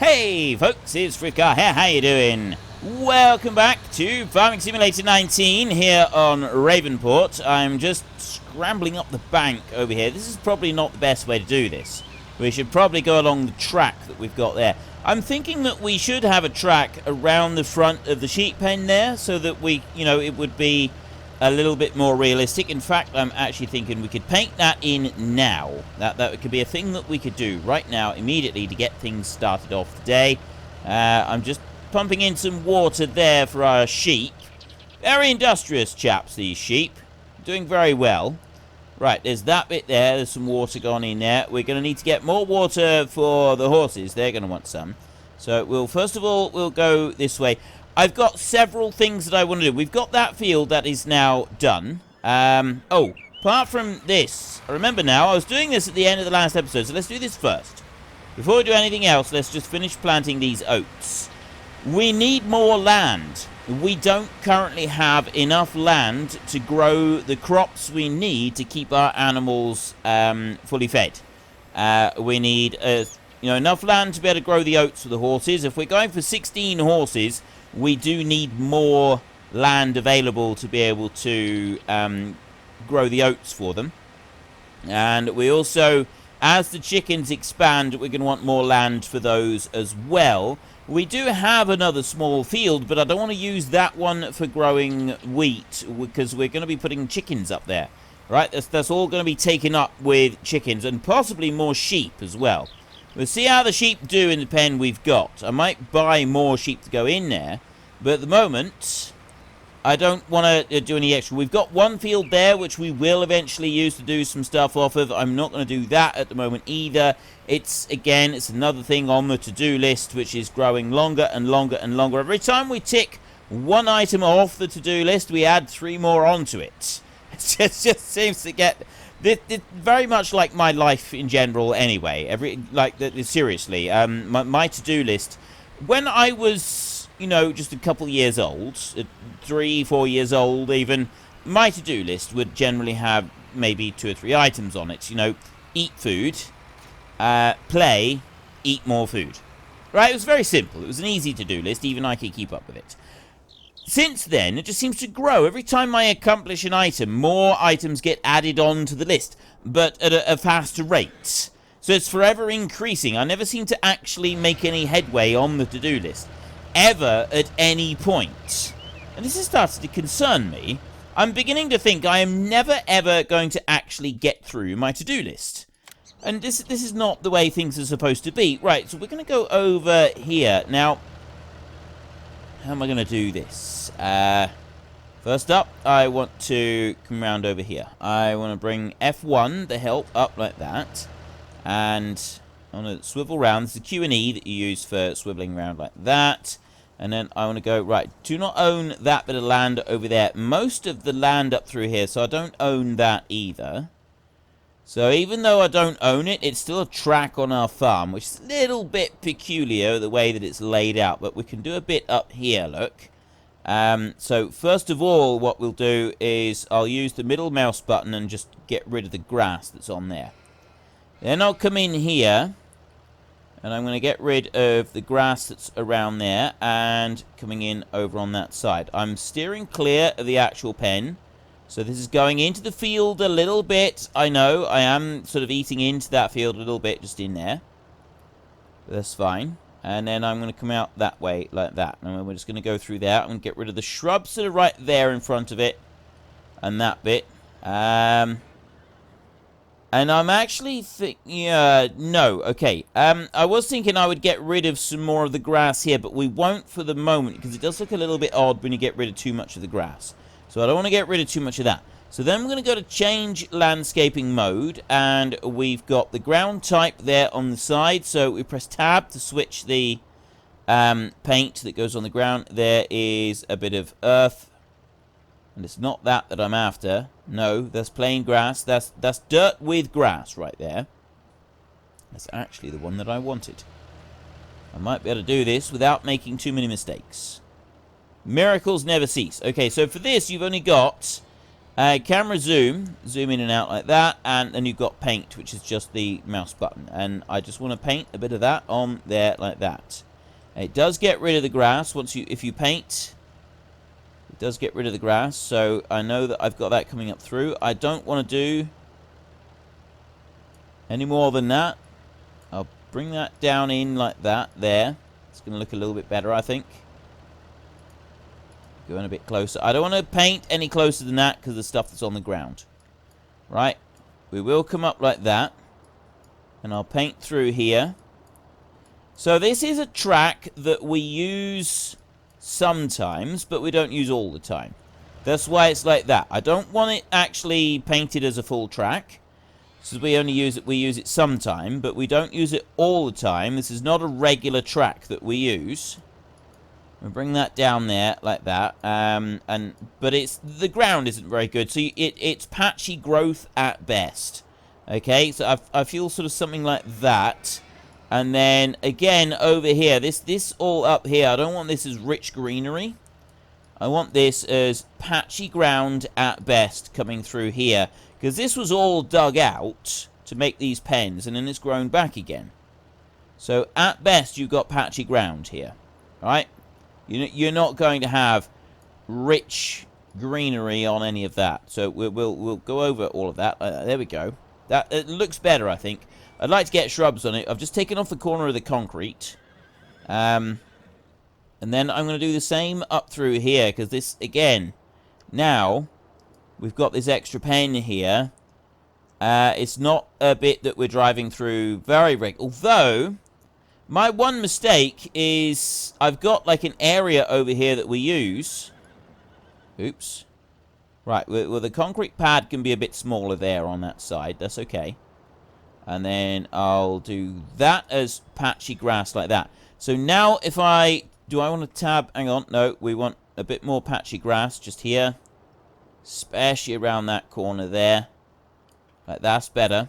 Hey folks, it's Fricka here, how you doing? Welcome back to Farming Simulator 19 here on Ravenport. I'm just scrambling up the bank over here. This is probably not the best way to do this. We should probably go along the track that we've got there. I'm thinking that we should have a track around the front of the sheep pen there, so that we, it would be a little bit more realistic. In fact, I'm actually thinking we could paint that in now. That could be a thing that we could do right now, immediately, to get things started off today. I'm just pumping in some water there for our sheep. Very industrious chaps, these sheep. Doing very well. Right, there's that bit there. There's some water gone in there. We're going to need to get more water for the horses. They're going to want some. So first of all, we'll go this way. I've got several things that I want to do. We've got that field that is now done. Apart from this, I remember now, I was doing this at the end of the last episode, so let's do this first. Before we do anything else, let's just finish planting these oats. We need more land. We don't currently have enough land to grow the crops we need to keep our animals fully fed. We need enough land to be able to grow the oats for the horses. If we're going for 16 horses, we do need more land available to be able to grow the oats for them. And we also, as the chickens expand, we're going to want more land for those as well. We do have another small field, but I don't want to use that one for growing wheat, because we're going to be putting chickens up there. Right, that's all going to be taken up with chickens, and possibly more sheep as well. We'll see how the sheep do in the pen we've got. I might buy more sheep to go in there, but at the moment, I don't want to do any extra. We've got one field there, which we will eventually use to do some stuff off of. I'm not going to do that at the moment either. It's another thing on the to-do list, which is growing longer and longer and longer. Every time we tick one item off the to-do list, we add 3 more onto it. It just seems to get... It's very much like my life in general anyway. Seriously, my to-do list, when I was, just a couple years old, 3-4 years old even, my to-do list would generally have maybe 2 or 3 items on it. Eat food, play, eat more food. Right? It was very simple. It was an easy to-do list. Even I could keep up with it. Since then, it just seems to grow. Every time I accomplish an item, more items get added on to the list, but at a faster rate. So it's forever increasing. I never seem to actually make any headway on the to-do list, ever at any point. And this has started to concern me. I'm beginning to think I am never, ever going to actually get through my to-do list. And this is not the way things are supposed to be. Right, so we're going to go over here. Now, how am I going to do this? First up, I want to come around over here. I want to bring F1, the help, up like that. And I want to swivel round. This is the Q and E that you use for swiveling around like that. And then I want to go, right, do not own that bit of land over there. Most of the land up through here, so I don't own that either. So even though I don't own it, it's still a track on our farm, which is a little bit peculiar, the way that it's laid out. But we can do a bit up here, look. So first of all, what we'll do is I'll use the middle mouse button and just get rid of the grass that's on there. Then I'll come in here, and I'm going to get rid of the grass that's around there, and coming in over on that side. I'm steering clear of the actual pen. So this is going into the field a little bit. I know, I am sort of eating into that field a little bit, just in there. But that's fine. And then I'm going to come out that way, like that. And we're just going to go through there. I'm going to get rid of the shrubs that are right there in front of it. And that bit. And I'm actually thinking... no, okay. I was thinking I would get rid of some more of the grass here, but we won't for the moment, because it does look a little bit odd when you get rid of too much of the grass. So I don't want to get rid of too much of that. So then we're going to go to change landscaping mode, and we've got the ground type there on the side. So we press tab to switch the paint that goes on the ground. There is a bit of earth, and it's not that I'm after. No, that's plain grass. That's dirt with grass right there. That's actually the one that I wanted. I might be able to do this without making too many mistakes. Miracles never cease. Okay, so for this, you've only got Camera zoom in and out like that, and then you've got paint, which is just the mouse button. And I just want to paint a bit of that on there like that. It does get rid of the grass if you paint. It does get rid of the grass, so I know that I've got that coming up through. I don't want to do any more than that. I'll bring that down in like that there. It's going to look a little bit better, I think. Going a bit closer. I don't want to paint any closer than that because of the stuff that's on the ground. Right? We will come up like that. And I'll paint through here. So this is a track that we use sometimes, but we don't use all the time. That's why it's like that. I don't want it actually painted as a full track. So we use it sometime, but we don't use it all the time. This is not a regular track that we use. We'll bring that down there like that, but the ground isn't very good, so it's patchy growth at best. Okay, so I feel sort of something like that, and then again over here, this all up here. I don't want this as rich greenery. I want this as patchy ground at best coming through here, because this was all dug out to make these pens, and then it's grown back again. So at best, you've got patchy ground here, right? You're not going to have rich greenery on any of that. So we'll go over all of that. There we go. It looks better, I think. I'd like to get shrubs on it. I've just taken off the corner of the concrete. And then I'm going to do the same up through here. Because this, again, now we've got this extra pen here. It's not a bit that we're driving through very regularly. Although my one mistake is I've got like an area over here that we use. Oops. Right, well the concrete pad can be a bit smaller there on that side. That's okay. And then I'll do that as patchy grass like that. So now do I want to tab? Hang on, no, we want a bit more patchy grass just here. Especially around that corner there. Like that's better.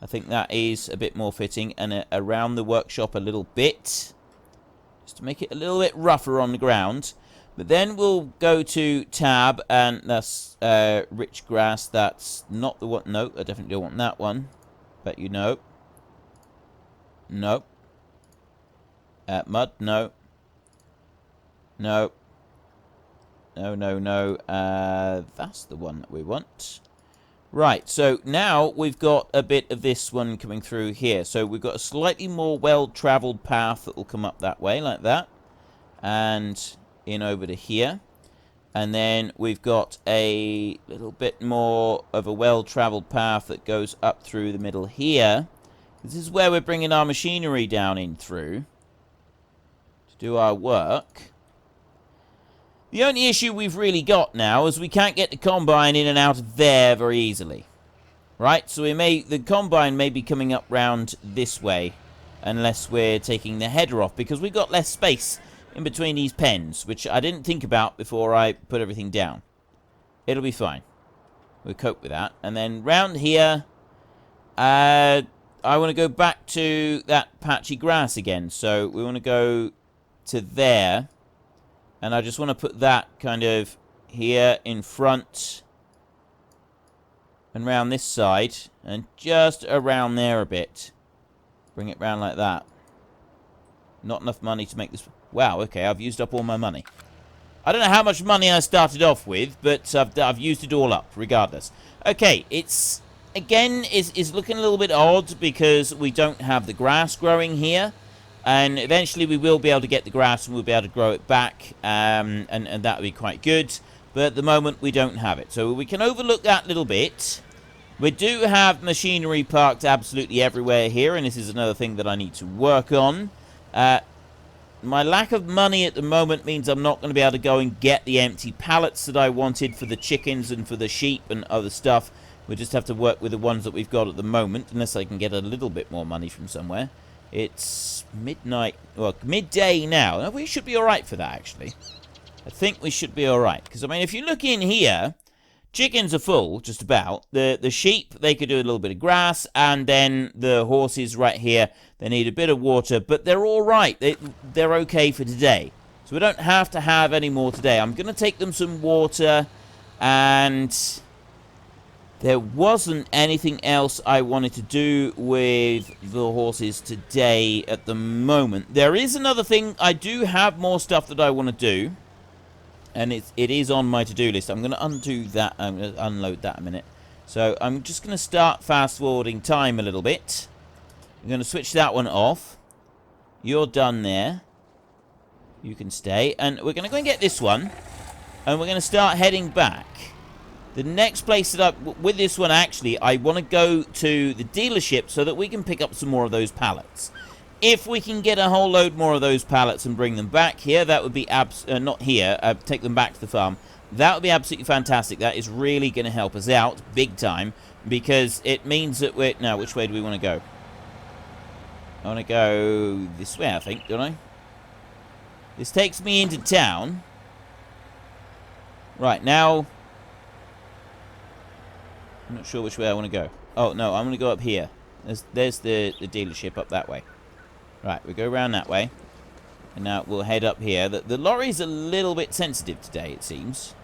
I think that is a bit more fitting, and around the workshop a little bit, just to make it a little bit rougher on the ground. But then we'll go to tab, and that's rich grass. That's not the one. No, I definitely don't want that one. Bet you know. Nope. Mud, no. No. No. That's the one that we want. Right, so now we've got a bit of this one coming through here. So we've got a slightly more well-traveled path that will come up that way, like that. And in over to here. And then we've got a little bit more of a well-traveled path that goes up through the middle here. This is where we're bringing our machinery down in through to do our work. The only issue we've really got now is we can't get the combine in and out of there very easily. Right? So the combine may be coming up round this way unless we're taking the header off, because we've got less space in between these pens, which I didn't think about before I put everything down. It'll be fine. We'll cope with that. And then round here, I want to go back to that patchy grass again. So we want to go to there. And I just want to put that kind of here in front and round this side and just around there a bit. Bring it round like that. Not enough money to make this. Wow, okay, I've used up all my money. I don't know how much money I started off with, but I've used it all up regardless. Okay, it's again is looking a little bit odd because we don't have the grass growing here. And eventually we will be able to get the grass and we'll be able to grow it back, and that will be quite good. But at the moment we don't have it. So we can overlook that little bit. We do have machinery parked absolutely everywhere here, and this is another thing that I need to work on. My lack of money at the moment means I'm not going to be able to go and get the empty pallets that I wanted for the chickens and for the sheep and other stuff. We'll just have to work with the ones that we've got at the moment, unless I can get a little bit more money from somewhere. It's midnight, well, midday now. Now, we should be alright for that, actually. I think we should be alright. Because, I mean, if you look in here, chickens are full, just about. The sheep, they could do a little bit of grass. And then the horses right here, they need a bit of water. But they're alright. They're okay for today. So we don't have to have any more today. I'm going to take them some water And there wasn't anything else I wanted to do with the horses today at the moment. There is another thing. I do have more stuff that I want to do. And it is on my to-do list. I'm going to undo that. I'm going to unload that a minute. So I'm just going to start fast-forwarding time a little bit. I'm going to switch that one off. You're done there. You can stay. And we're going to go and get this one. And we're going to start heading back. The next place that with this one, actually, I want to go to the dealership so that we can pick up some more of those pallets. If we can get a whole load more of those pallets and bring them back here, that would be not here, take them back to the farm. That would be absolutely fantastic. That is really going to help us out big time, because it means that we're... Now, which way do we want to go? I want to go this way, I think, don't I? This takes me into town. Right, now... I'm not sure which way I want to go. Oh, no, I'm going to go up here. There's the dealership up that way. Right, we go around that way. And now we'll head up here. The lorry's a little bit sensitive today, it seems.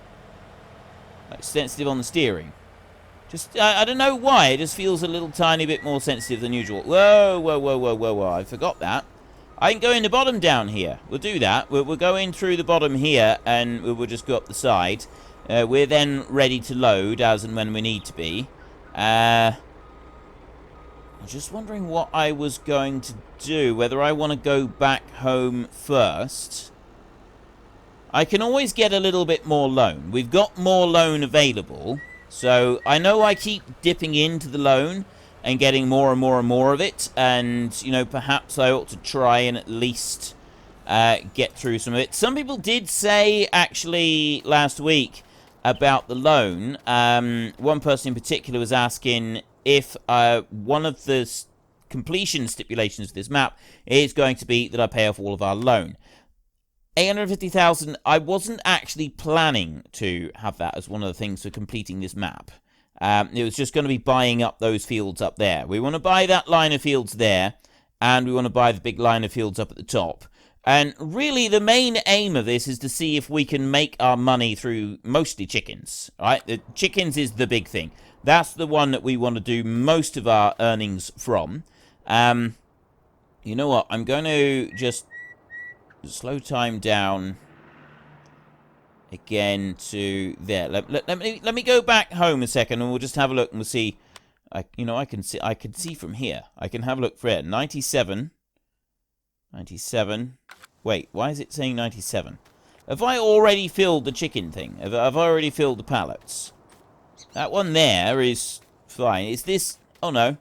Like, sensitive on the steering. Just, I don't know why. It just feels a little tiny bit more sensitive than usual. Whoa, whoa, whoa, whoa, whoa, whoa. I forgot that. I can go in the bottom down here. We'll do that. We'll go in through the bottom here, and we'll just go up the side. We're then ready to load as and when we need to be. I'm just wondering what I was going to do. Whether I want to go back home first. I can always get a little bit more loan. We've got more loan available. So I know I keep dipping into the loan and getting more and more and more of it. And, you know, perhaps I ought to try and at least get through some of it. Some people did say, actually, last week about the loan. One person in particular was asking if one of the completion stipulations of this map is going to be that I pay off all of our loan. 850,000, I wasn't actually planning to have that as one of the things for completing this map. It was just going to be buying up those fields up there. We want to buy that line of fields there, and we want to buy the big line of fields up at the top. And really, the main aim of this is to see if we can make our money through mostly chickens. Right? The chickens is the big thing. That's the one that we want to do most of our earnings from. You know what? I'm going to just slow time down again to there. Let me go back home a second, and we'll just have a look, and we'll see. I can see from here. I can have a look for it. 97. 97. Wait, why is it saying 97? Have I already filled the chicken thing? Have I already filled the pallets? That one there is fine. Is this... Oh, no.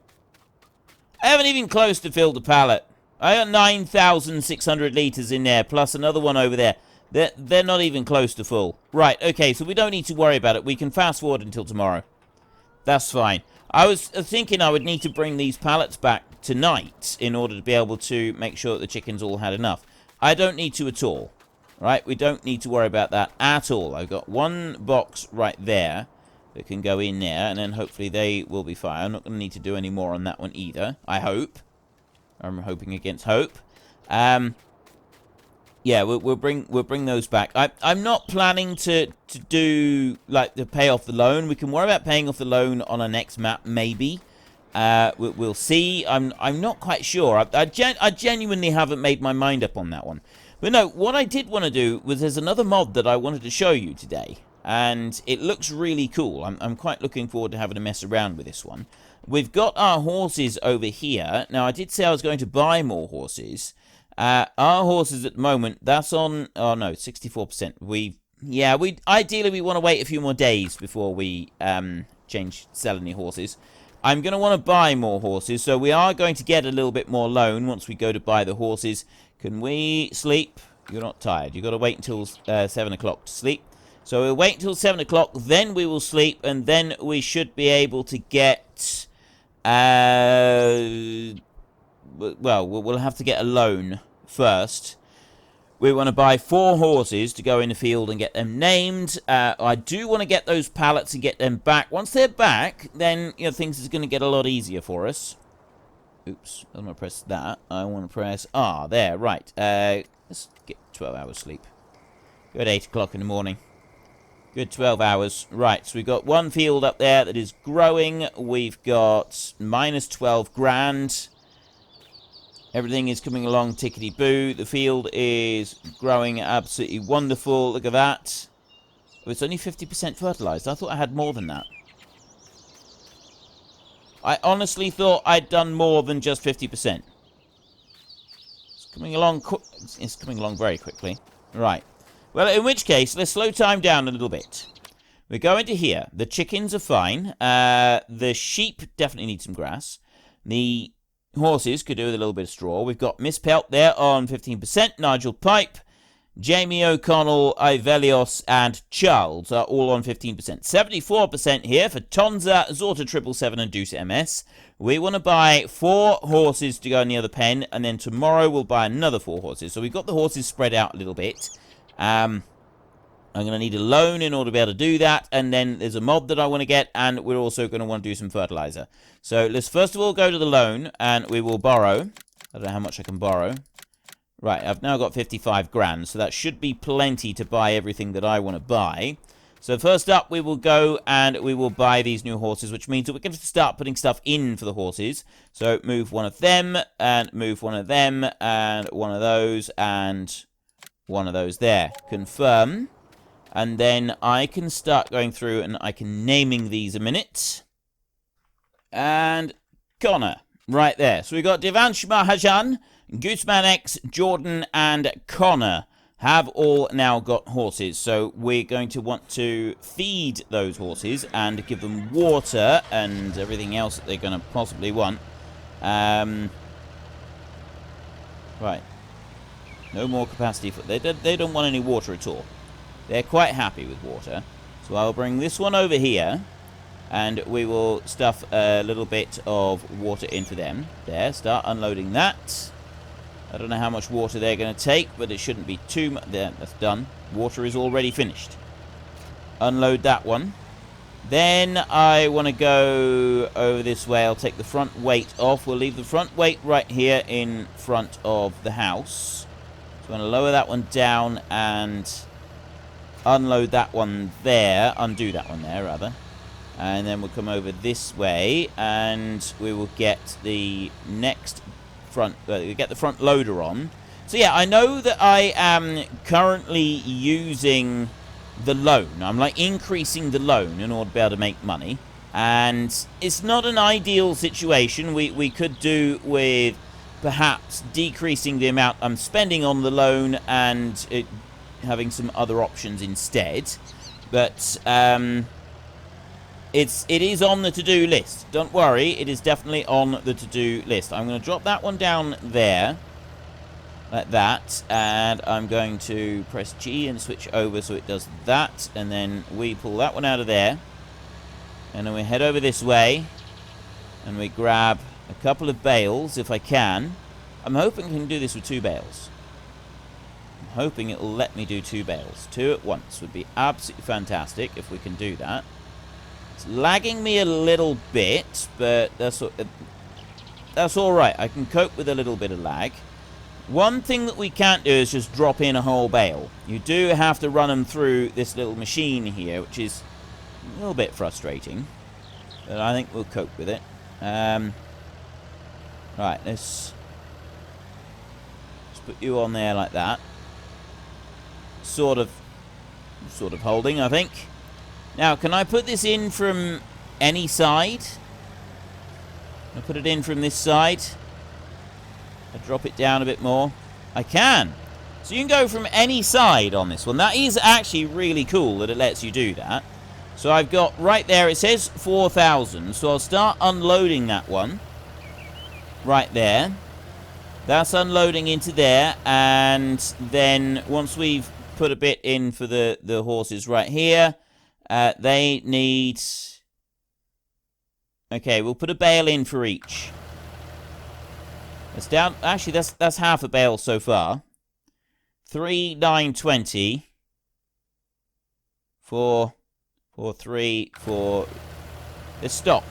I haven't even close to filled the pallet. I got 9,600 litres in there, plus another one over there. They're not even close to full. Right, okay, so we don't need to worry about it. We can fast forward until tomorrow. That's fine. I was thinking I would need to bring these pallets back tonight in order to be able to make sure that the chickens all had enough. I don't need to at all. Right, we don't need to worry about that at all. I've got one box right there that can go in there, and then hopefully they will be fine. I'm not going to need to do any more on that one either, I hope. I'm hoping against hope. Yeah, we'll bring those back. I'm not planning to do like to pay off the loan. We can worry about paying off the loan on our next map, maybe. We'll see. I'm not quite sure. I genuinely haven't made my mind up on that one. But no, what I did want to do was there's another mod that I wanted to show you today, and it looks really cool. I'm quite looking forward to having a mess around with this one. We've got our horses over here. Now, I did say I was going to buy more horses. Our horses at the moment, that's on... Oh, no, 64%. Ideally, we want to wait a few more days before we sell any horses. I'm going to want to buy more horses, so we are going to get a little bit more loan once we go to buy the horses. Can we sleep? You're not tired. You've got to wait until 7 o'clock to sleep. So we'll wait until 7 o'clock, then we will sleep, and then we should be able to get... well, we'll have to get a loan first. We want to buy 4 horses to go in the field and get them named. I do want to get those pallets and get them back. Once they're back, then things is going to get a lot easier for us. Oops, I don't want to press that. I want to press... there, right. Let's get 12 hours sleep. Go at 8 o'clock in the morning. Good 12 hours. Right, so we've got one field up there that is growing. We've got minus 12 grand. Everything is coming along tickety-boo. The field is growing absolutely wonderful. Look at that. Oh, it's only 50% fertilized. I thought I had more than that. I honestly thought I'd done more than just 50%. It's coming along. It's coming along very quickly. Right. Well, in which case, let's slow time down a little bit. We're going to here. The chickens are fine. The sheep definitely need some grass. The horses could do with a little bit of straw. We've got Miss Pelt there on 15%. Nigel Pipe, Jamie O'Connell, Ivelios, and Charles are all on 15%. 74% here for Tonza, Zorta 777, and Deuce MS. We want to buy 4 horses to go in the other pen, and then tomorrow we'll buy another 4 horses. So we've got the horses spread out a little bit. I'm going to need a loan in order to be able to do that, and then there's a mob that I want to get, and we're also going to want to do some fertilizer. So let's first of all go to the loan, and we will borrow. I don't know how much I can borrow. Right, I've now got 55 grand, so that should be plenty to buy everything that I want to buy. So first up, we will go and we will buy these new horses, which means that we're going to start putting stuff in for the horses. So move one of them, and move one of them, and one of those, and one of those there. Confirm. And then I can start going through and I can naming these a minute. And Connor, right there. So we've got Devansh Mahajan, Gooseman X, Jordan, and Connor have all now got horses. So we're going to want to feed those horses and give them water and everything else that they're going to possibly want. Right. No more capacity for... They don't want any water at all. They're quite happy with water. So I'll bring this one over here. And we will stuff a little bit of water into them. There, start unloading that. I don't know how much water they're going to take, but it shouldn't be too much. There, that's done. Water is already finished. Unload that one. Then I want to go over this way. I'll take the front weight off. We'll leave the front weight right here in front of the house. So I'm going to lower that one down and unload that one there. Undo that one there, rather. And then we'll come over this way, and we will get the next front, get the front loader on. So yeah, I know that I am currently using the loan. I'm like increasing the loan in order to be able to make money. And it's not an ideal situation. We could do with perhaps decreasing the amount I'm spending on the loan and having some other options instead. But it is on the to-do list. Don't worry, it is definitely on the to-do list. I'm going to drop that one down there, like that, and I'm going to press G and switch over so it does that, and then we pull that one out of there, and then we head over this way, and we grab a couple of bales, if I can. I'm hoping I can do this with 2 bales. I'm hoping it will let me do 2 bales. 2 at once would be absolutely fantastic if we can do that. It's lagging me a little bit, but that's all right. I can cope with a little bit of lag. One thing that we can't do is just drop in a whole bale. You do have to run them through this little machine here, which is a little bit frustrating, but I think we'll cope with it. Right, let's put you on there like that. Sort of holding, I think. Now, can I put this in from any side? Can I put it in from this side? I drop it down a bit more. I can. So you can go from any side on this one. That is actually really cool that it lets you do that. So I've got right there, it says 4,000. So I'll start unloading that one. Right there. That's unloading into there. And then once we've put a bit in for the horses right here, they need... Okay, we'll put a bale in for each. That's down... Actually, that's half a bale so far. 3, 9, 20. 4, 3, 4... Let's stop.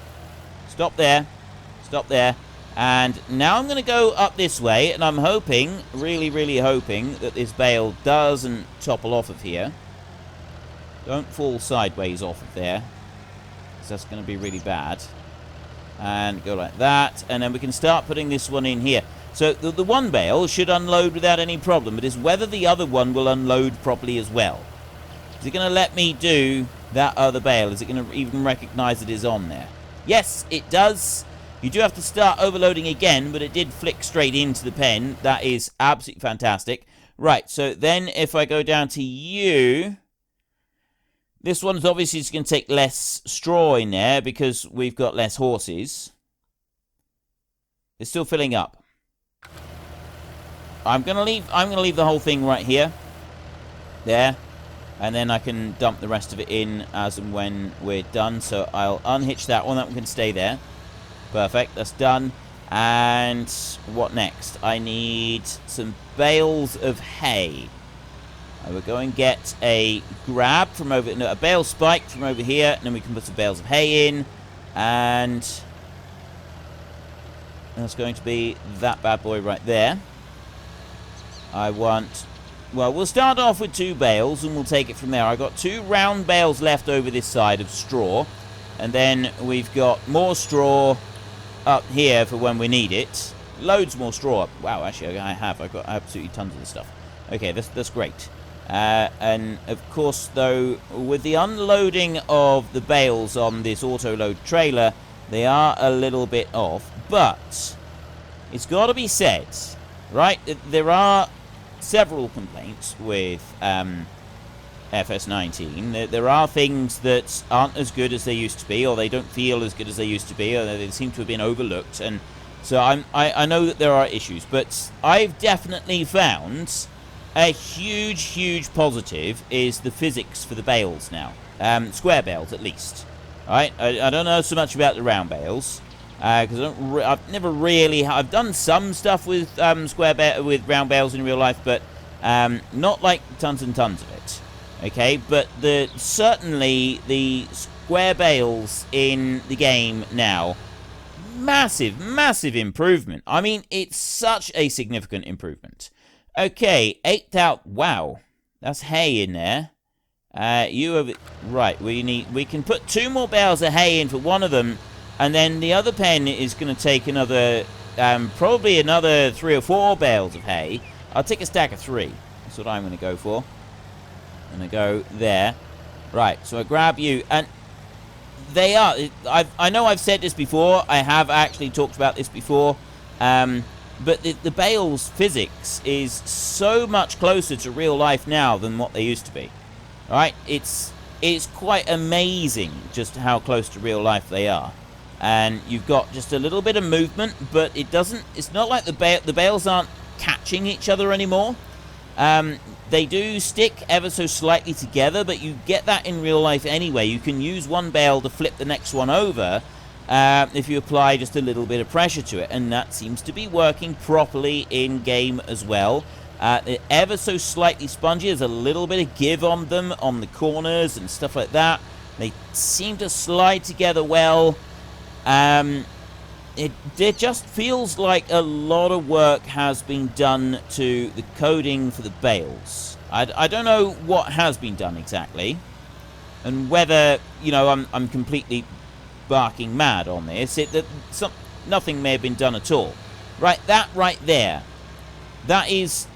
Stop there. Stop there. And now I'm going to go up this way, and I'm hoping, really, really hoping, that this bale doesn't topple off of here. Don't fall sideways off of there, because that's going to be really bad. And go like that, and then we can start putting this one in here. So the one bale should unload without any problem, but it's whether the other one will unload properly as well. Is it going to let me do that other bale? Is it going to even recognize it is on there? Yes, it does. You do have to start overloading again, but it did flick straight into the pen. That is absolutely fantastic. Right, so then if I go down to you, this one's obviously just going to take less straw in there because we've got less horses. It's still filling up. I'm going to leave the whole thing right here. There. And then I can dump the rest of it in as and when we're done. So I'll unhitch that one. That one can stay there. Perfect. That's done. And what next? I need some bales of hay. I will go and get a grab from over... No, a bale spike from over here. And then we can put some bales of hay in. And that's going to be that bad boy right there. I want... Well, we'll start off with 2 bales, and we'll take it from there. I've got 2 round bales left over this side of straw. And then we've got more straw up here for when we need it. Loads more straw up. Wow, actually, I've got absolutely tons of this stuff. Okay, that's great. And, of course, though, with the unloading of the bales on this auto-load trailer, they are a little bit off. But it's got to be said, right, there are several complaints with FS19. There are things that aren't as good as they used to be, or they don't feel as good as they used to be, or they seem to have been overlooked. And so I know that there are issues, but I've definitely found a huge positive is the physics for the bales now. Square bales, at least. All right? I don't know so much about the round bales, because I've never really... I've done some stuff with with round bales in real life, but not like tons and tons of it. Okay, but certainly the square bales in the game now, massive improvement. I mean, it's such a significant improvement. Okay, 8,000. Wow, that's hay in there. Right, we can put 2 more bales of hay in for one of them. And then the other pen is going to take another, probably another 3 or 4 bales of hay. I'll take a stack of 3. That's what I'm going to go for. I'm going to go there. Right, so I grab you. And they are... I know I've said this before. I have actually talked about this before. But the bales physics is so much closer to real life now than what they used to be. Right? It's quite amazing just how close to real life they are. And you've got just a little bit of movement, but it's not like the bales aren't catching each other anymore. They do stick ever so slightly together, but you get that in real life anyway. You can use one bale to flip the next one over if you apply just a little bit of pressure to it, and that seems to be working properly in game as well. They're ever so slightly spongy. There's a little bit of give on them on the corners and stuff like that. They seem to slide together well. It just feels like a lot of work has been done to the coding for the bales. I don't know what has been done exactly, and whether, you know, I'm completely barking mad on this. Nothing may have been done at all. Right, that right there, that is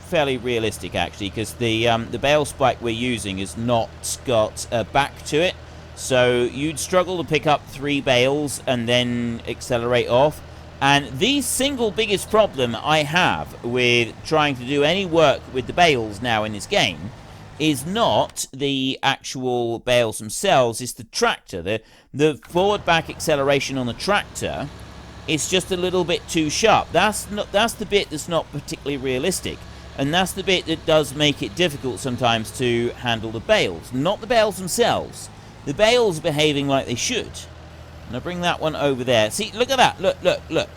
fairly realistic actually, because the bale spike we're using has not got a back to it. So you'd struggle to pick up 3 bales and then accelerate off. And the single biggest problem I have with trying to do any work with the bales now in this game is not the actual bales themselves, it's the tractor. The forward-back acceleration on the tractor is just a little bit too sharp. That's the bit that's not particularly realistic. And that's the bit that does make it difficult sometimes to handle the bales. Not the bales themselves. The bales behaving like they should. And I bring that one over there. See, look at that. Look.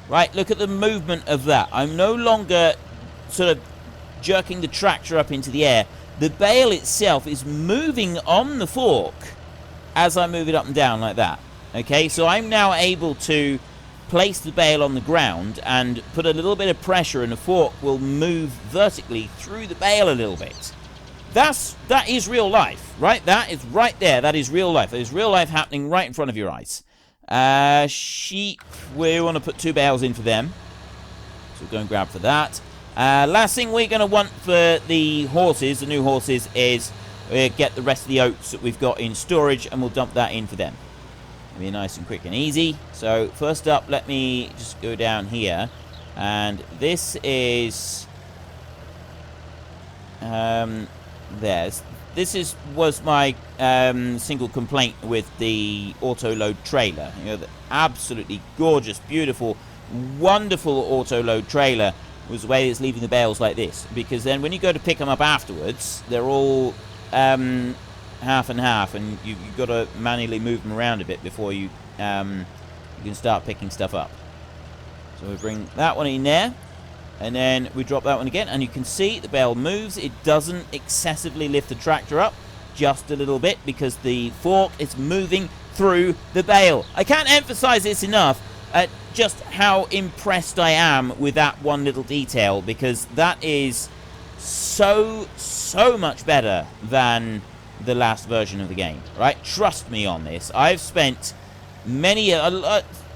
Right, look at the movement of that. I'm no longer sort of jerking the tractor up into the air. The bale itself is moving on the fork as I move it up and down like that. Okay, so I'm now able to place the bale on the ground and put a little bit of pressure, and the fork will move vertically through the bale a little bit. that is real life, right? That is right there. That is real life. That is real life happening right in front of your eyes. Sheep, we want to put 2 bales in for them. So we'll go and grab for that. Last thing we're going to want for the horses, the new horses, is get the rest of the oats that we've got in storage, and we'll dump that in for them. It'll be nice and quick and easy. So first up, let me just go down here. And this is... was my single complaint with the auto-load trailer. You know, the absolutely gorgeous, beautiful, wonderful auto-load trailer was the way it's leaving the bales like this. Because then when you go to pick them up afterwards, they're all half and half, and you've got to manually move them around a bit before you can start picking stuff up. So we bring that one in there. And then we drop that one again, and you can see the bale moves. It doesn't excessively lift the tractor up, just a little bit, because the fork is moving through the bale. I can't emphasize this enough, just how impressed I am with that one little detail, because that is so much better than the last version of the game, right? Trust me on this. I've spent many...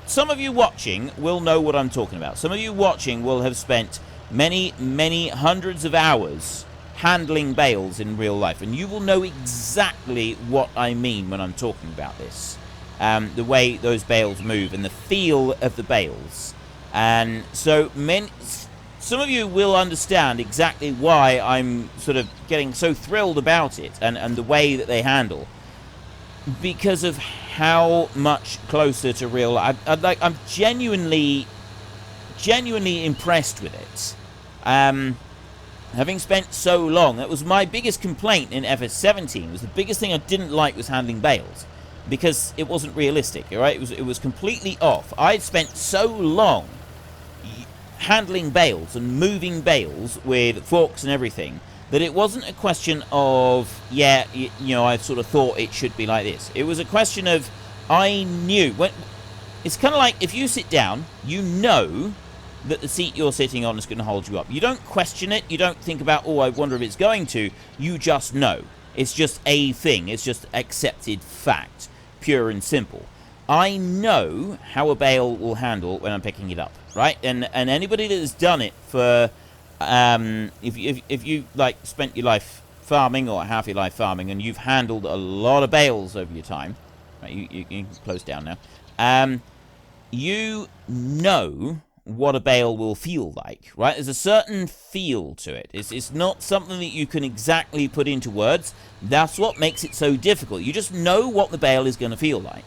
some of you watching will know what I'm talking about. Some of you watching will have spent many hundreds of hours handling bales in real life, and you will know exactly what I mean when I'm talking about this. The way those bales move and the feel of the bales. And so some of you will understand exactly why I'm sort of getting so thrilled about it and the way that they handle. Because of how much closer to real life. I'm genuinely impressed with it. Having spent so long, that was my biggest complaint in FS17. Was the biggest thing I didn't like was handling bales, because it wasn't realistic. All right, it was completely off. I'd spent so long handling bales and moving bales with forks and everything, that it wasn't a question of, yeah, you know, I sort of thought it should be like this. It was a question of, I knew. It's kind of like if you sit down, you know that the seat you're sitting on is going to hold you up. You don't question it. You don't think about, oh, I wonder if it's going to. You just know. It's just a thing. It's just accepted fact, pure and simple. I know how a bale will handle when I'm picking it up, right? And anybody that has done it for... if you like spent your life farming or half your life farming, and you've handled a lot of bales over your time, right, you can close down now, you know what a bale will feel like, right? There's a certain feel to it. It's not something that you can exactly put into words. That's what makes it so difficult. You just know what the bale is going to feel like.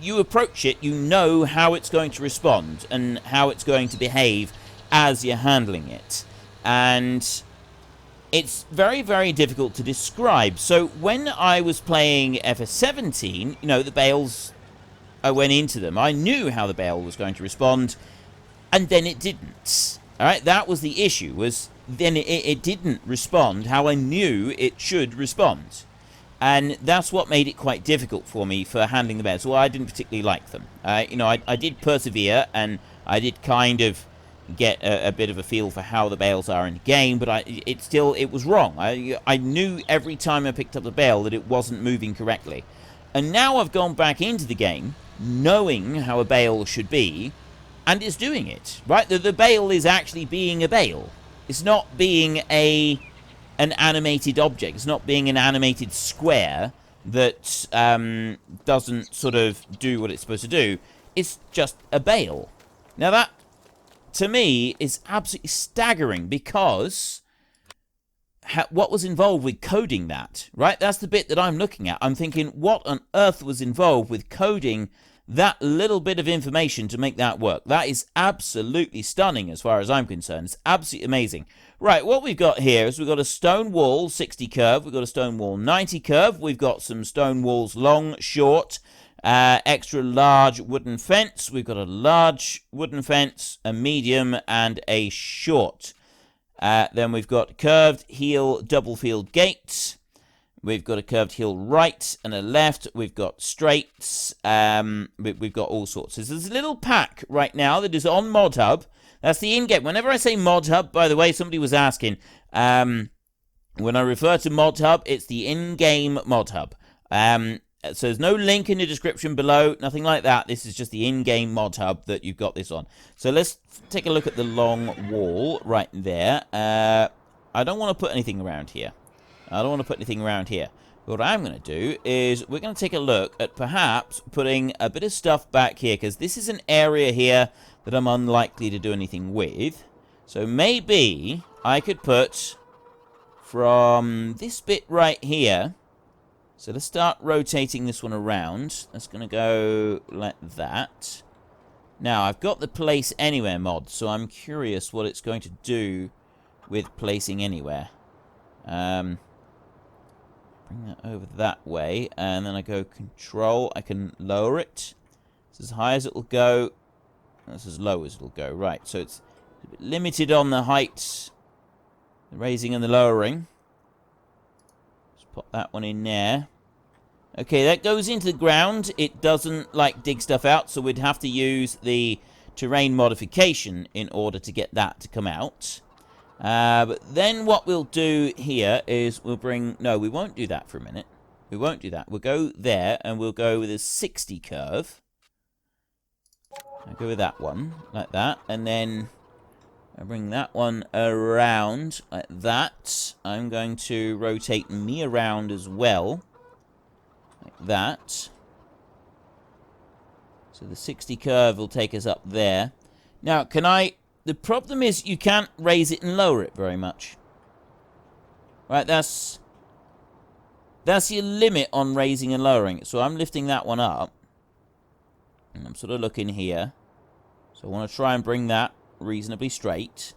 You approach it, you know how it's going to respond and how it's going to behave as you're handling it. And it's very difficult to describe. So when I was playing FS17, you know, the bales, I went into them. I knew how the bale was going to respond, and then it didn't. All right, that was the issue, was then it didn't respond how I knew it should respond. And that's what made it quite difficult for me for handling the bales. Well, I didn't particularly like them. You know, I did persevere, and I did kind of get a bit of a feel for how the bales are in the game, but it was wrong. I knew every time I picked up the bale that it wasn't moving correctly. And now I've gone back into the game knowing how a bale should be, and it's doing it, right? The bale is actually being a bale. It's not being an animated object. It's not being an animated square that doesn't sort of do what it's supposed to do. It's just a bale. Now that, to me, is absolutely staggering, because what was involved with coding that, right? That's the bit that I'm looking at. I'm thinking, what on earth was involved with coding that little bit of information to make that work? That is absolutely stunning as far as I'm concerned. It's absolutely amazing. Right, what we've got here is we've got a stone wall 60 curve. We've got a stone wall 90 curve. We've got some stone walls long, short, extra large wooden fence. We've got a large wooden fence, a medium, and a short. Then we've got curved heel double field gates. We've got a curved heel right and a left. We've got straights. We've got all sorts. So there's a little pack right now that is on ModHub. That's the in-game. Whenever I say ModHub, by the way, somebody was asking, When I refer to modhub, it's the in-game modhub. So there's no link in the description below, nothing like that. This is just the in-game modhub that you've got this on. So let's take a look at the long wall right there. I don't want to put anything around here. What I'm going to do is we're going to take a look at perhaps putting a bit of stuff back here, because this is an area here that I'm unlikely to do anything with. So maybe I could put from this bit right here. So let's start rotating this one around. That's going to go like that. Now, I've got the place anywhere mod, so I'm curious what it's going to do with placing anywhere. Bring that over that way, and then I go control. I can lower it. It's as high as it will go. That's as low as it will go. Right, so it's a bit limited on the height, the raising and the lowering. Just pop that one in there. Okay, that goes into the ground. It doesn't, like, dig stuff out, so we'd have to use the terrain modification in order to get that to come out. But then what we'll do here is we'll bring... No, we won't do that for a minute. We won't do that. We'll go there, and we'll go with a 60 curve. I'll go with that one, like that. And then I'll bring that one around like that. I'm going to rotate me around as well. Like that. So the 60 curve will take us up there. Now, can I... The problem is you can't raise it and lower it very much. Right, that's your limit on raising and lowering it. So I'm lifting that one up. And I'm sort of looking here. So I want to try and bring that reasonably straight.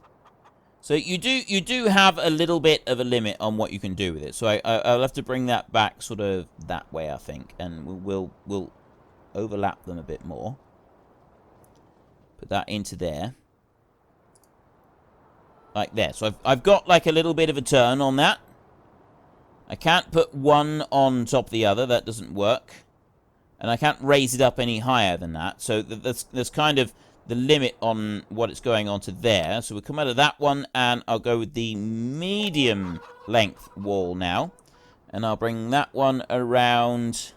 So you do have a little bit of a limit on what you can do with it. So I'll have to bring that back sort of that way, I think. And we'll overlap them a bit more. Put that into there. Like there. So I've got like a little bit of a turn on that. I can't put one on top of the other. That doesn't work. And I can't raise it up any higher than that. So that's kind of the limit on what it's going on to there. So we'll come out of that one, and I'll go with the medium length wall now. And I'll bring that one around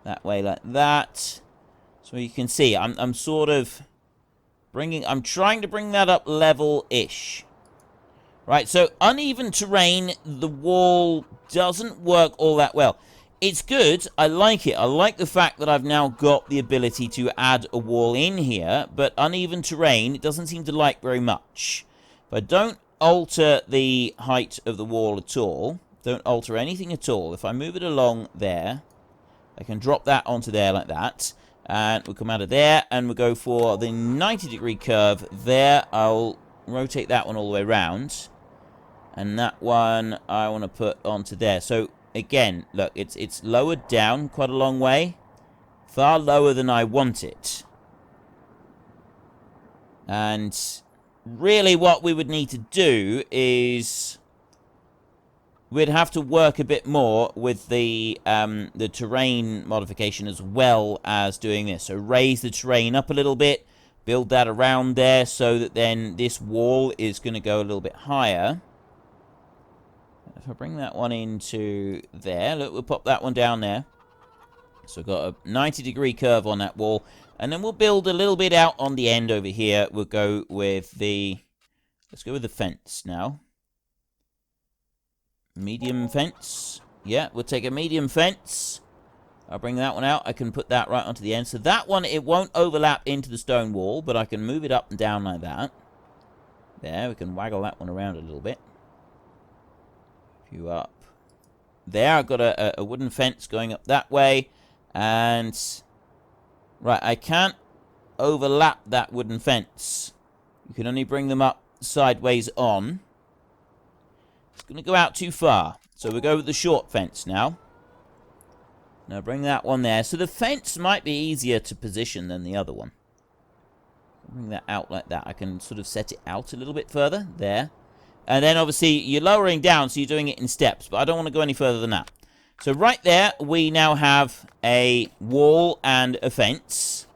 that way like that. So you can see I'm sort of... I'm trying to bring that up level-ish. Right, so uneven terrain, the wall doesn't work all that well. It's good, I like it. I like the fact that I've now got the ability to add a wall in here, but uneven terrain, it doesn't seem to like very much. If I don't alter the height of the wall at all, don't alter anything at all, if I move it along there, I can drop that onto there like that. And we'll come out of there, and we'll go for the 90-degree curve there. I'll rotate that one all the way around. And that one I want to put onto there. So, again, look, it's lowered down quite a long way. Far lower than I want it. And really what we would need to do is... We'd have to work a bit more with the terrain modification as well as doing this. So raise the terrain up a little bit, build that around there so that then this wall is going to go a little bit higher. If I bring that one into there, look, we'll pop that one down there. So we've got a 90-degree curve on that wall. And then we'll build a little bit out on the end over here. We'll go with the... Let's go with the fence now. Medium fence. Yeah, we'll take a medium fence. I'll bring that one out. I can put that right onto the end. So that one, it won't overlap into the stone wall, but I can move it up and down like that. There, we can waggle that one around a little bit. A few up. There, I've got a wooden fence going up that way. And... Right, I can't overlap that wooden fence. You can only bring them up sideways on. It's going to go out too far. So we'll go with the short fence now. Now bring that one there. So the fence might be easier to position than the other one. Bring that out like that. I can sort of set it out a little bit further. There. And then obviously you're lowering down, so you're doing it in steps. But I don't want to go any further than that. So right there, we now have a wall and a fence.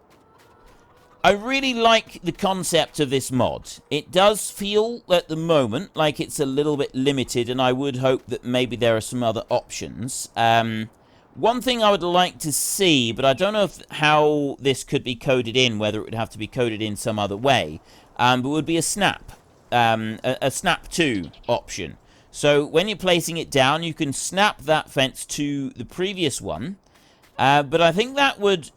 I really like the concept of this mod. It does feel at the moment like it's a little bit limited, and I would hope that maybe there are some other options. One thing I would like to see, but I don't know how this could be coded in, whether it would have to be coded in some other way, but would be a snap. A snap to option. So when you're placing it down, you can snap that fence to the previous one. But I think that would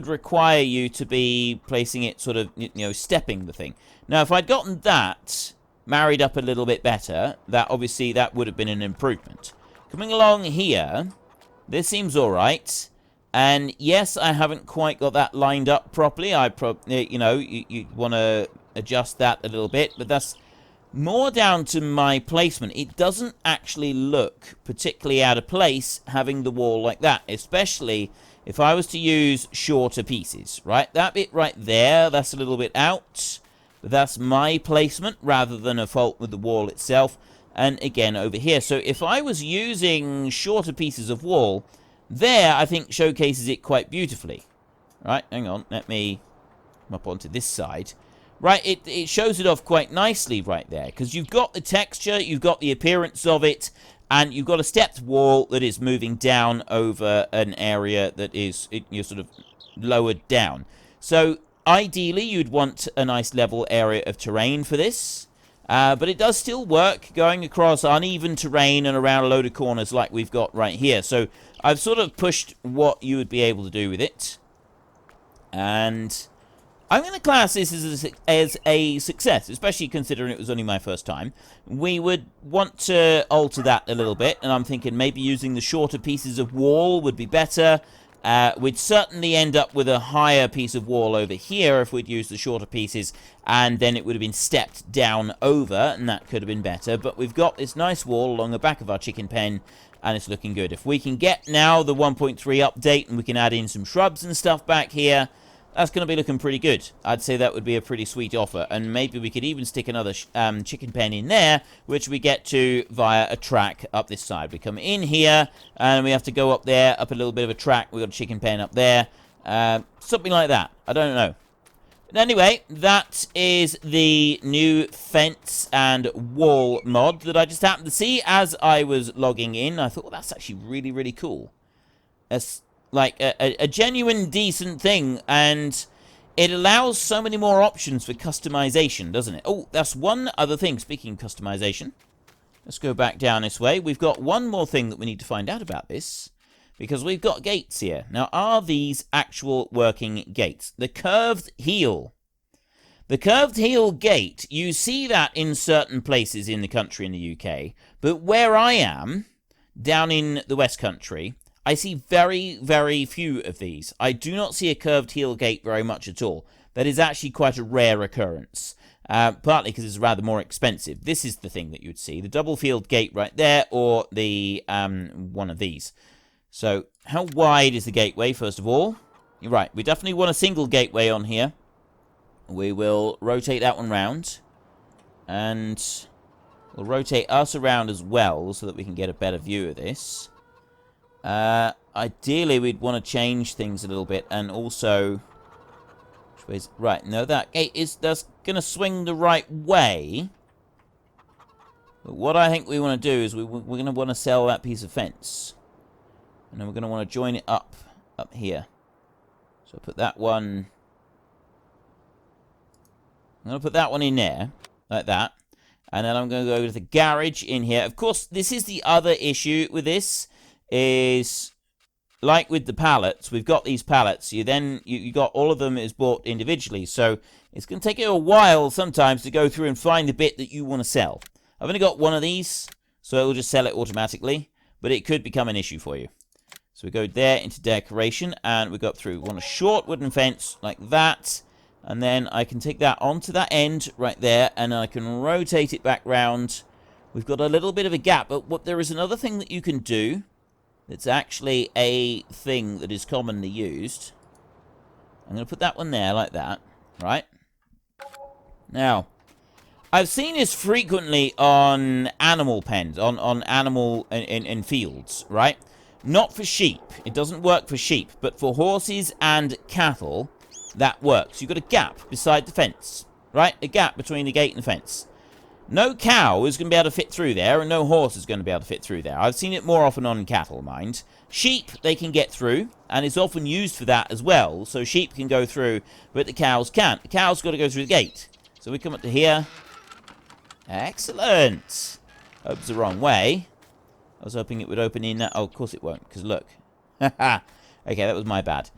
require you to be placing it sort of, stepping the thing. Now, if I'd gotten that married up a little bit better, that would have been an improvement. Coming along here, this seems all right. And yes, I haven't quite got that lined up properly. You want to adjust that a little bit, but that's more down to my placement. It doesn't actually look particularly out of place having the wall like that, especially if I was to use shorter pieces, right? That bit right there, that's a little bit out. But that's my placement rather than a fault with the wall itself. And again, over here. So if I was using shorter pieces of wall, there, I think, showcases it quite beautifully. Right, hang on. Let me come up onto this side. Right, it shows it off quite nicely right there. Because you've got the texture, you've got the appearance of it, and you've got a stepped wall that is moving down over an area that is you're sort of lowered down. So ideally, you'd want a nice level area of terrain for this. But it does still work going across uneven terrain and around a load of corners like we've got right here. So I've sort of pushed what you would be able to do with it. And I'm going to class this as a success, especially considering it was only my first time. We would want to alter that a little bit, and I'm thinking maybe using the shorter pieces of wall would be better. We'd certainly end up with a higher piece of wall over here if we'd used the shorter pieces, and then it would have been stepped down over, and that could have been better. But we've got this nice wall along the back of our chicken pen, and it's looking good. If we can get now the 1.3 update, and we can add in some shrubs and stuff back here, that's going to be looking pretty good. I'd say that would be a pretty sweet offer. And maybe we could even stick another chicken pen in there, which we get to via a track up this side. We come in here, and we have to go up there, up a little bit of a track. We've got a chicken pen up there. Something like that. I don't know. But anyway, that is the new fence and wall mod that I just happened to see as I was logging in. I thought, well, that's actually really, really cool. That's like a genuine decent thing, and it allows so many more options for customization, doesn't it? Oh, that's one other thing. Speaking of customization, let's go back down this way. We've got one more thing that we need to find out about this, because we've got gates here. Now, are these actual working gates? The curved heel. The curved heel gate, you see that in certain places in the country in the UK, but where I am, down in the West Country, I see very, very few of these. I do not see a curved heel gate very much at all. That is actually quite a rare occurrence. Partly because it's rather more expensive. This is the thing that you would see. The double field gate right there, or the one of these. So, how wide is the gateway, first of all? You're right, we definitely want a single gateway on here. We will rotate that one round. And we'll rotate us around as well, so that we can get a better view of this. Ideally, we'd want to change things a little bit, and also, right, no, that gate that's going to swing the right way. But what I think we want to do is we're going to want to sell that piece of fence, and then we're going to want to join it up here. So put that one. I'm going to put that one in there, like that, and then I'm going to go to the garage in here. Of course, this is the other issue with this. Is like with the pallets, we've got these pallets. You got all of them is bought individually, so it's going to take you a while sometimes to go through and find the bit that you want to sell. I've only got one of these, so it will just sell it automatically, but it could become an issue for you. So we go there into decoration, and we go through. We want a short wooden fence like that, and then I can take that onto that end right there, and I can rotate it back round. We've got a little bit of a gap, but there is another thing that you can do. It's actually a thing that is commonly used. I'm going to put that one there like that, right? Now, I've seen this frequently on animal pens, on animal in fields, right? Not for sheep. It doesn't work for sheep. But for horses and cattle, that works. You've got a gap beside the fence. Right? A gap between the gate and the fence. No cow is going to be able to fit through there, and no horse is going to be able to fit through there. I've seen it more often on cattle, mind. Sheep, they can get through, and it's often used for that as well. So sheep can go through, but the cows can't. The cow's got to go through the gate. So we come up to here. Excellent. Hope it's the wrong way. I was hoping it would open in that. Oh, of course it won't, because look. Okay, that was my bad.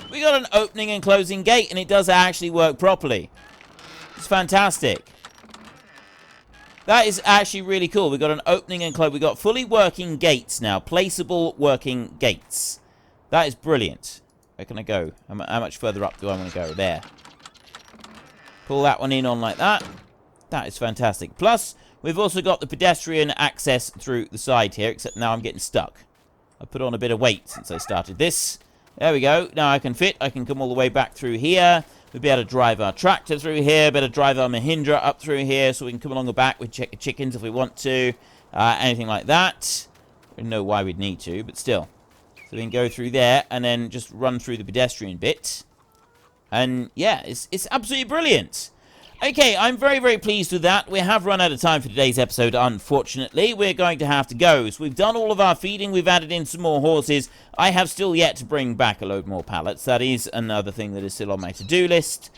We got an opening and closing gate, and it does actually work properly. It's fantastic. That is actually really cool. We've got an opening and close. We've got fully working gates now. Placeable working gates. That is brilliant. Where can I go? How much further up do I want to go? There. Pull that one in on like that. That is fantastic. Plus, we've also got the pedestrian access through the side here, except now I'm getting stuck. I put on a bit of weight since I started this. There we go. Now I can fit. I can come all the way back through here. We'll be able to drive our tractor through here. Better drive our Mahindra up through here so we can come along the back with check the chickens if we want to. Anything like that. I don't know why we'd need to, but still. So we can go through there and then just run through the pedestrian bit. And yeah, it's absolutely brilliant. Okay, I'm very, very pleased with that. We have run out of time for today's episode, unfortunately. We're going to have to go. So we've done all of our feeding. We've added in some more horses. I have still yet to bring back a load more pallets. That is another thing that is still on my to-do list.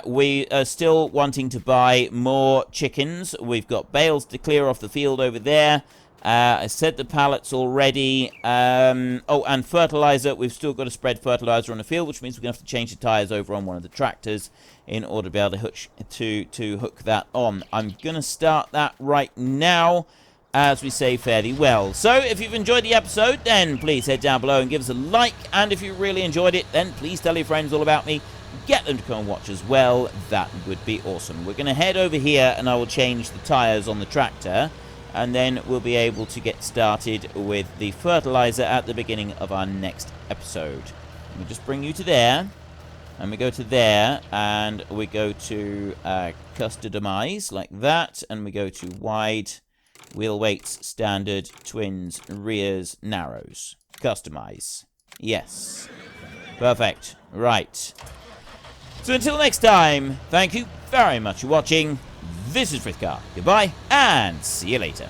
We are still wanting to buy more chickens. We've got bales to clear off the field over there. I said the pallets already. Oh, and fertilizer. We've still got to spread fertilizer on the field, which means we're going to have to change the tires over on one of the tractors in order to be able to hook that on. I'm going to start that right now, as we say fairly well. So, if you've enjoyed the episode, then please head down below and give us a like. And if you really enjoyed it, then please tell your friends all about me. Get them to come and watch as well. That would be awesome. We're going to head over here, and I will change the tires on the tractor. And then we'll be able to get started with the fertilizer at the beginning of our next episode. Let me just bring you to there. And we go to there. And we go to customize like that. And we go to wide, wheel weights, standard, twins, rears, narrows. Customize. Yes. Perfect. Right. So until next time, thank you very much for watching. This is Frithcar. Goodbye, and see you later.